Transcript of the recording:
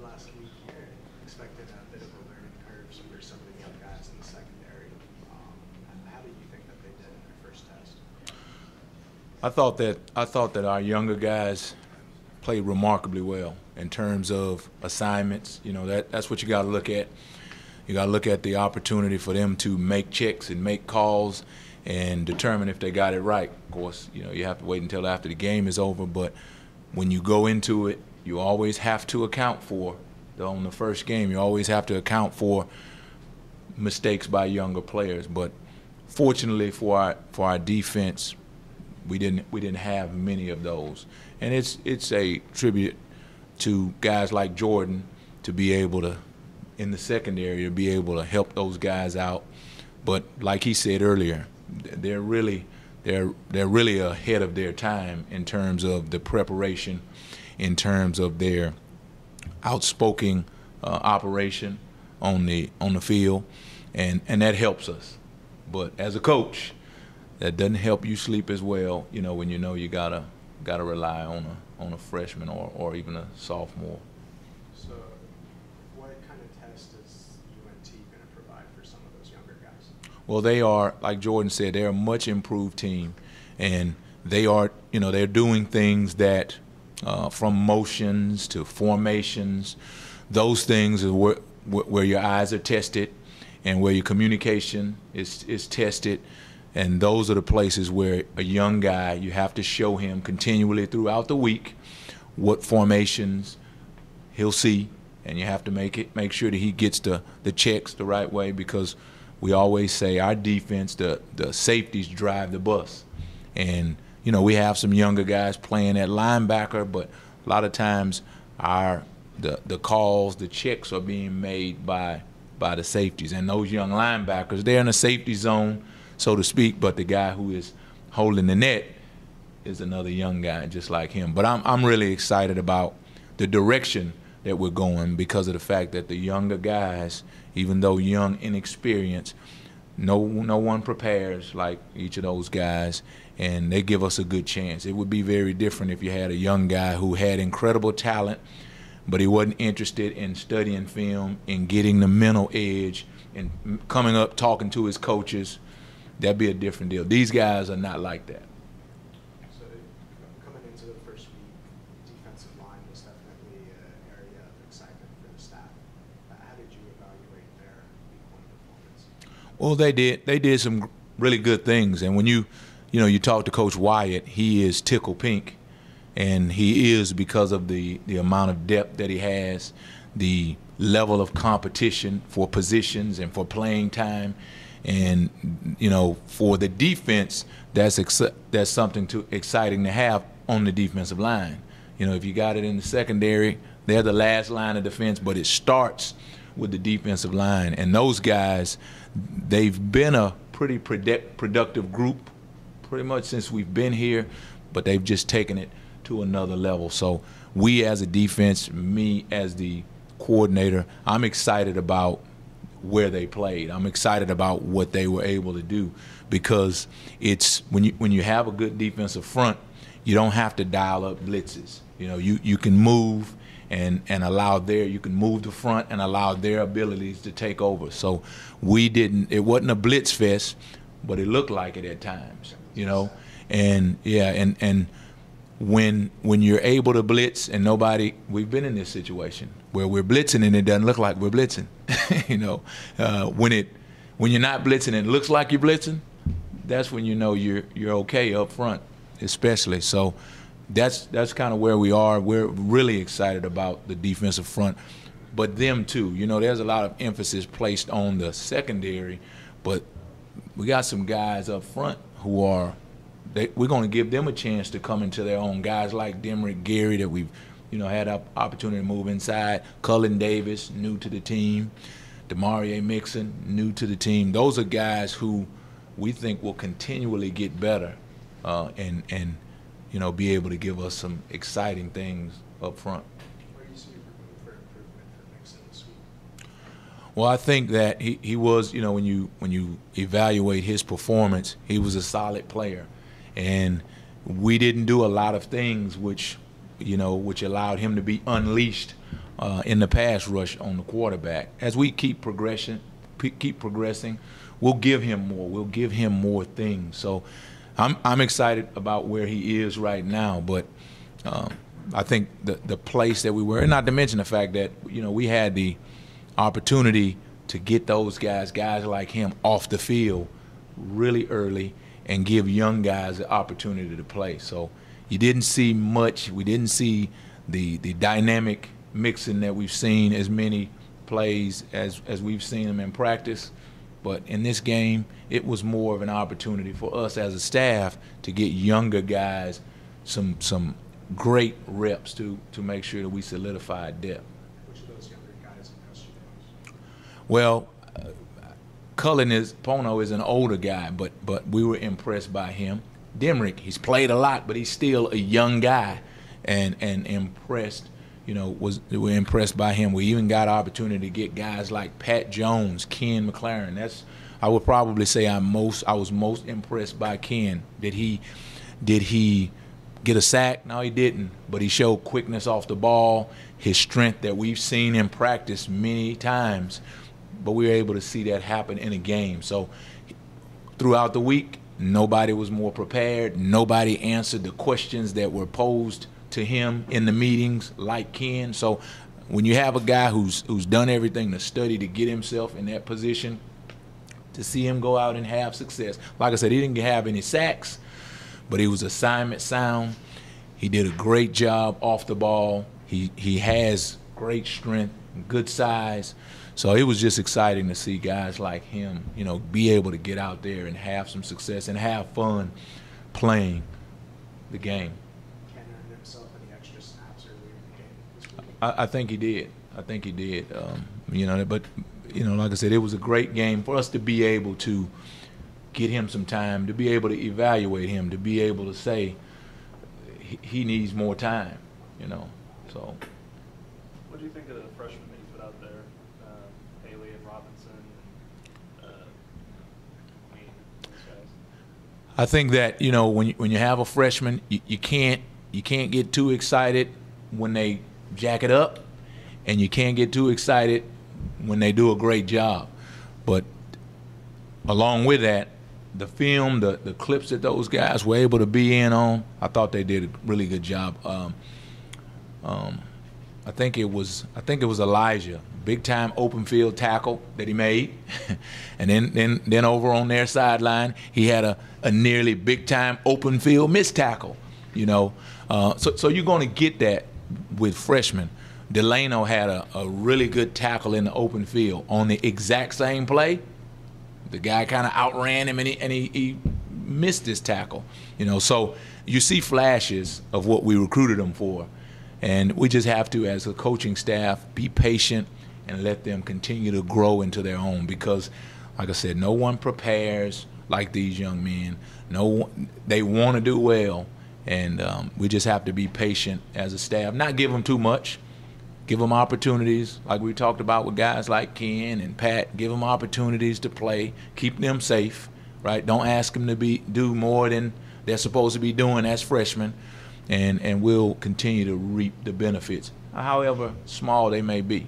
last week here, expected a bit of a learning curve for some of the young guys in the secondary. How did you think that they did in their first test? I thought that our younger guys played remarkably well in terms of assignments. You know, that's what you got to look at. You got to look at the opportunity for them to make checks and make calls and determine if they got it right. Of course, you know, you have to wait until after the game is over, but when you go into it, you always have to account for, on the first game, you always have to account for mistakes by younger players. But fortunately for our defense, we didn't have many of those. And it's a tribute to guys like Jordan to be able to, in the secondary, to be able to help those guys out. But like he said earlier, they're really ahead of their time in terms of the preparation, in terms of their outspoken operation on the field, and that helps us. But as a coach, that doesn't help you sleep as well. You know, when you know you gotta rely on a freshman or even a sophomore. So, what kind of test is UNT going to provide for some of those younger guys? Well, they are, like Jordan said, they're a much improved team, and they are, you know, they're doing things that, from motions to formations, those things are where your eyes are tested and where your communication is tested. And those are the places where a young guy, you have to show him continually throughout the week what formations he'll see, and you have to make sure that he gets the checks the right way, because we always say our defense, the safeties drive the bus. And, you know, we have some younger guys playing at linebacker, but a lot of times the calls, the checks are being made by the safeties. And those young linebackers, they're in a safety zone, so to speak, but the guy who is holding the net is another young guy just like him. But I'm really excited about the direction that we're going, because of the fact that the younger guys, even though young, inexperienced, no one prepares like each of those guys, and they give us a good chance. It would be very different if you had a young guy who had incredible talent, but he wasn't interested in studying film and getting the mental edge and coming up talking to his coaches. That'd be a different deal. These guys are not like that. So coming into the first week, defensive line was definitely an area of excitement for the staff. How did you evaluate their week one performance? Well, they did some really good things. And when you talk to Coach Wyatt, he is tickle pink, and he is, because of the amount of depth that he has, the level of competition for positions and for playing time. And, you know, for the defense, that's something exciting to have on the defensive line. You know, if you got it in the secondary, they're the last line of defense, but it starts with the defensive line. And those guys, they've been a pretty productive group pretty much since we've been here, but they've just taken it to another level. So we as a defense, me as the coordinator, I'm excited about where they played. I'm excited about what they were able to do, because it's when you have a good defensive front, you don't have to dial up blitzes. You know, you can move and allow you can move the front and allow their abilities to take over. So it wasn't a blitz fest, but it looked like it at times, you know. And yeah, and when you're able to blitz and we've been in this situation where we're blitzing and it doesn't look like we're blitzing. You know, when you're not blitzing and it looks like you're blitzing, that's when you know you're okay up front, especially. So that's kind of where we are. We're really excited about the defensive front, but them too. You know, there's a lot of emphasis placed on the secondary, but we got some guys up front who are. We're going to give them a chance to come into their own. Guys like Demrick Gary that we've, you know, had an opportunity to move inside. Cullen Davis, new to the team. Demarie Mixon, new to the team. Those are guys who we think will continually get better and you know, be able to give us some exciting things up front. Where do you see room for improvement for Mixon this week? Well, I think that he was, you know, when you evaluate his performance, he was a solid player. And we didn't do a lot of things which allowed him to be unleashed in the pass rush on the quarterback. As we keep progressing, we'll give him more. We'll give him more things. So I'm excited about where he is right now. But I think the place that we were, and not to mention the fact that we had the opportunity to get those guys like him off the field really early and give young guys the opportunity to play. So you didn't see much. We didn't see the dynamic mixing that we've seen, as many plays as we've seen them in practice. But in this game, it was more of an opportunity for us as a staff to get younger guys some great reps to make sure that we solidified depth. Which of those younger guys impressed you most? Well, Pono is an older guy, but we were impressed by him. Demrick, he's played a lot, but he's still a young guy, and impressed. We're impressed by him. We even got an opportunity to get guys like Pat Jones, Ken McLaren. I would probably say I was most impressed by Ken. Did he get a sack? No, he didn't. But he showed quickness off the ball, his strength that we've seen in practice many times. But we were able to see that happen in a game. So throughout the week, nobody was more prepared. Nobody answered the questions that were posed to him in the meetings like Ken. So when you have a guy who's done everything to study to get himself in that position, to see him go out and have success. Like I said, he didn't have any sacks, but he was assignment sound. He did a great job off the ball. He has great strength, good size. So it was just exciting to see guys like him, be able to get out there and have some success and have fun playing the game. Ken earned himself any extra snaps earlier in the game this week? I think he did. But like I said, it was a great game for us to be able to get him some time, to be able to evaluate him, to be able to say he needs more time, So. What do you think of the freshmen that you put out there, Haley and Robinson, and these guys? I think that when you have a freshman, you can't get too excited when they jack it up, and you can't get too excited when they do a great job. But along with that, the film, the clips that those guys were able to be in on, I thought they did a really good job. I think it was Elijah, big time open field tackle that he made, and then over on their sideline he had a nearly big time open field missed tackle. So you're going to get that with freshmen. Delano had a really good tackle in the open field on the exact same play. The guy kind of outran him and he missed his tackle. So you see flashes of what we recruited them for. And we just have to, as a coaching staff, be patient and let them continue to grow into their own, because, like I said, no one prepares like these young men. They want to do well, and we just have to be patient as a staff, not give them too much, give them opportunities, like we talked about with guys like Ken and Pat. Give them opportunities to play, keep them safe, right? Don't ask them to do more than they're supposed to be doing as freshmen. And we'll continue to reap the benefits, however small they may be.